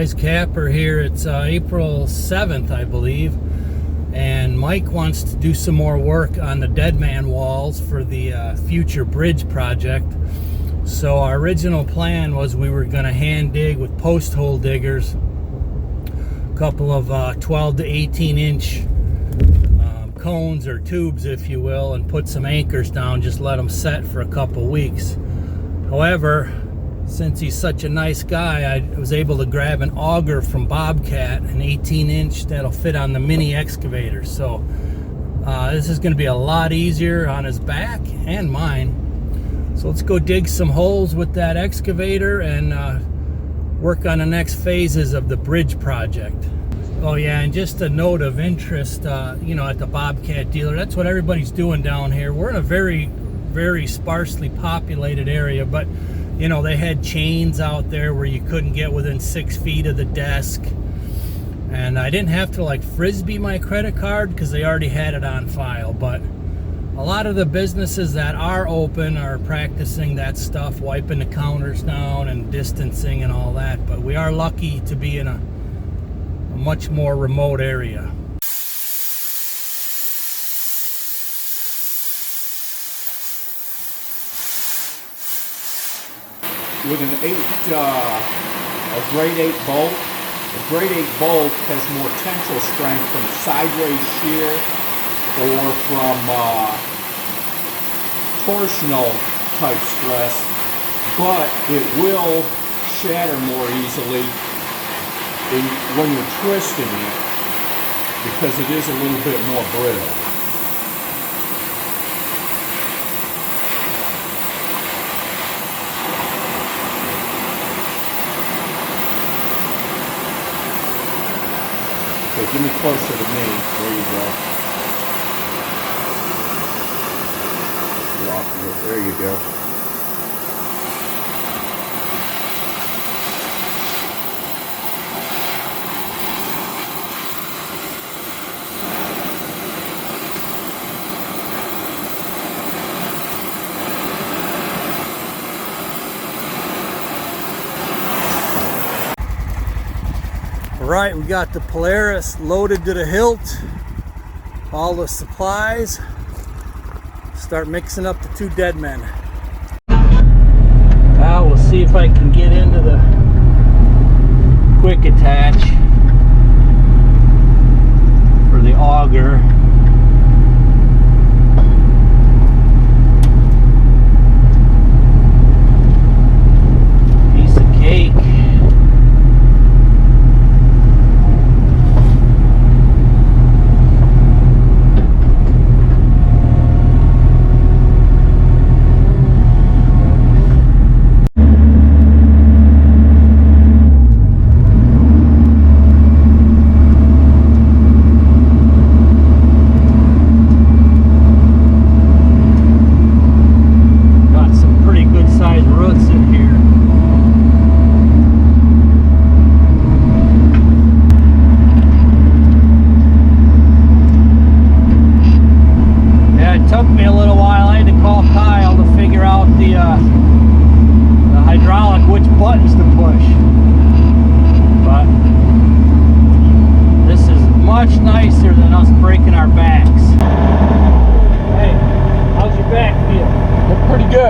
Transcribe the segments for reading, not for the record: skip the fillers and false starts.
guys, Kapper here. It's April 7th, I believe, and Mike wants to do some more work on the dead man walls for the future bridge project. So our original plan was we were going to hand dig with post hole diggers a couple of 12 to 18 inch cones or tubes, if you will, and put some anchors down, just let them set for a couple weeks. However, since he's such a nice guy, I was able to grab an auger from Bobcat, an 18 inch that'll fit on the mini excavator. So this is going to be a lot easier on his back and mine. So let's go dig some holes with that excavator and work on the next phases of the bridge project. Oh yeah, and just a note of interest, you know, at the Bobcat dealer, that's what everybody's doing down here. We're in a very, very sparsely populated area, but you know, they had chains out there where you couldn't get within 6 feet of the desk. And I didn't have to like frisbee my credit card because they already had it on file. But a lot of the businesses that are open are practicing that stuff, wiping the counters down and distancing and all that. But we are lucky to be in a much more remote area. With a grade 8 bolt. A grade 8 bolt has more tensile strength from sideways shear or from torsional type stress, but it will shatter more easily when you're twisting it because it is a little bit more brittle. Okay, give me closer to me. There you go. There you go. Right, we got the Polaris loaded to the hilt, all the supplies. Start mixing up the two dead men. Now we'll see if I can get into the quick attach for the auger. Piece of cake.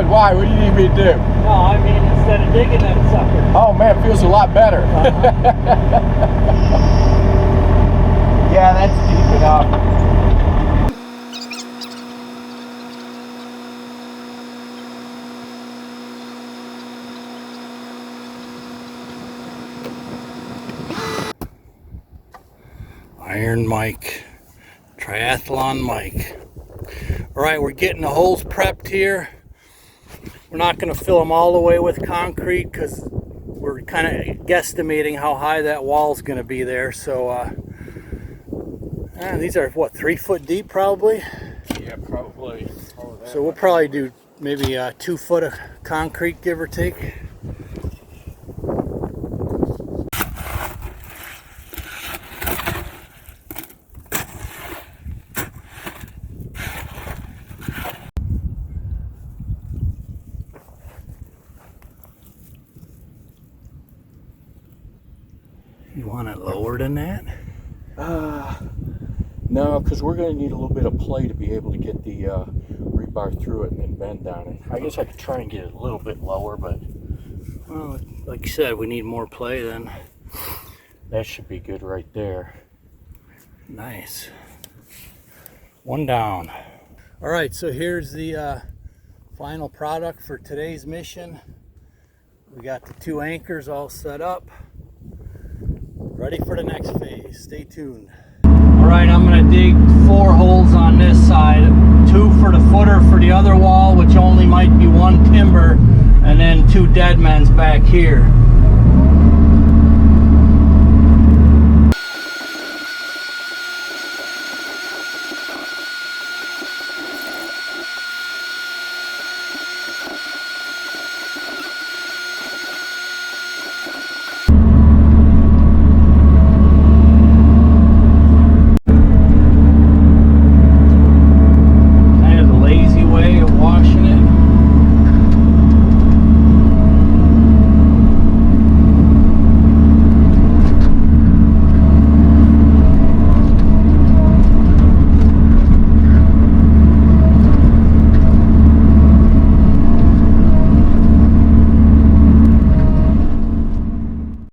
Why? What do you need me to do? No, I mean instead of digging that sucker. Oh man, it feels a lot better. Yeah, that's deep enough. Iron Mike, Triathlon Mike. All right, we're getting the holes prepped here. We're not going to fill them all the way with concrete because we're kind of guesstimating how high that wall is going to be there. So these are what, 3 foot deep probably? Yeah, probably. So we'll probably do maybe 2 foot of concrete, give or take. want it lower than that? No, because we're going to need a little bit of play to be able to get the rebar through it and then bend on it. I guess I could try and get it a little bit lower, but Well, like you said, we need more play then. that should be good right there. Nice. One down. All right, so here's the final product for today's mission. We got the 2 anchors all set up, ready for the next phase. Stay tuned. All right, I'm gonna dig 4 holes on this side, 2 for the footer for the other wall, which only might be 1 timber, and then 2 dead men's back here.